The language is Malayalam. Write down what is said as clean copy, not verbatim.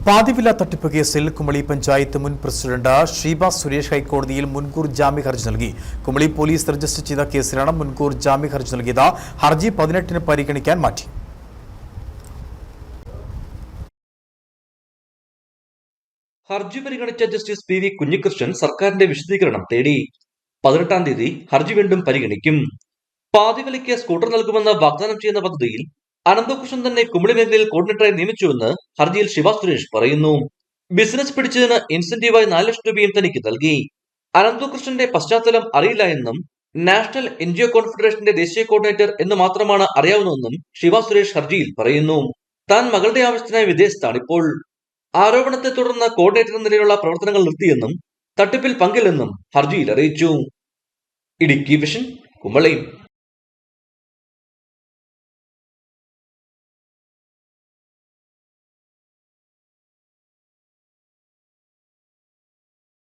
പാതിവില തട്ടിപ്പ് കേസിൽ കുമളി പഞ്ചായത്ത് മുൻ പ്രസിഡന്റ് ഷീബ സുരേഷ് ഹൈക്കോടതിയിൽ മുൻകൂർ ജാമ്യ ഹർജി നൽകി. കുമളി പോലീസ് രജിസ്റ്റർ ചെയ്ത കേസിലാണ് മുൻകൂർ ജാമ്യ ഹർജി നൽകിയത്. ഹർജി 18-ന് പരിഗണിക്കാൻ മാറ്റി. ഹർജി പരിഗണിച്ച ജസ്റ്റിസ് പി വി കുഞ്ഞികൃഷ്ണൻ സർക്കാരിന്റെ വിശദീകരണം തേടി. 18-ാം തീയതി ഹർജി വീണ്ടും പരിഗണിക്കും. പാതിവിലയ്ക്ക് സ്കൂട്ടർ നൽകുമെന്ന് വാഗ്ദാനം ചെയ്യുന്ന പദ്ധതിയിൽ അനന്തകൃഷ്ണൻ തന്നെ കുമളി മേഖലയിൽ കോർഡിനേറ്ററായി നിയമിച്ചുവെന്ന് ഹർജിയിൽ ശിവ സുരേഷ് പറയുന്നു. ബിസിനസ് പിടിച്ചതിന് ഇൻസെന്റീവായി 4 ലക്ഷം രൂപയും തനിക്ക് നൽകി. അനന്തകൃഷ്ണന്റെ പശ്ചാത്തലം അറിയില്ല എന്നും നാഷണൽ എൻജിഒ കോൺഫെഡറേഷന്റെ ദേശീയ കോർഡിനേറ്റർ എന്ന് മാത്രമാണ് അറിയാവുന്നതെന്നും ശിവ സുരേഷ് ഹർജിയിൽ പറയുന്നു. താൻ മകളുടെ ആവശ്യത്തിനായി വിദേശത്താണിപ്പോൾ. ആരോപണത്തെ തുടർന്ന് കോർഡിനേറ്റർ എന്ന നിലയിലുള്ള പ്രവർത്തനങ്ങൾ നിർത്തിയെന്നും തട്ടിപ്പിൽ പങ്കില്ലെന്നും ഹർജിയിൽ അറിയിച്ചു. ഇടുക്കി വിഷൻ, കുമളി.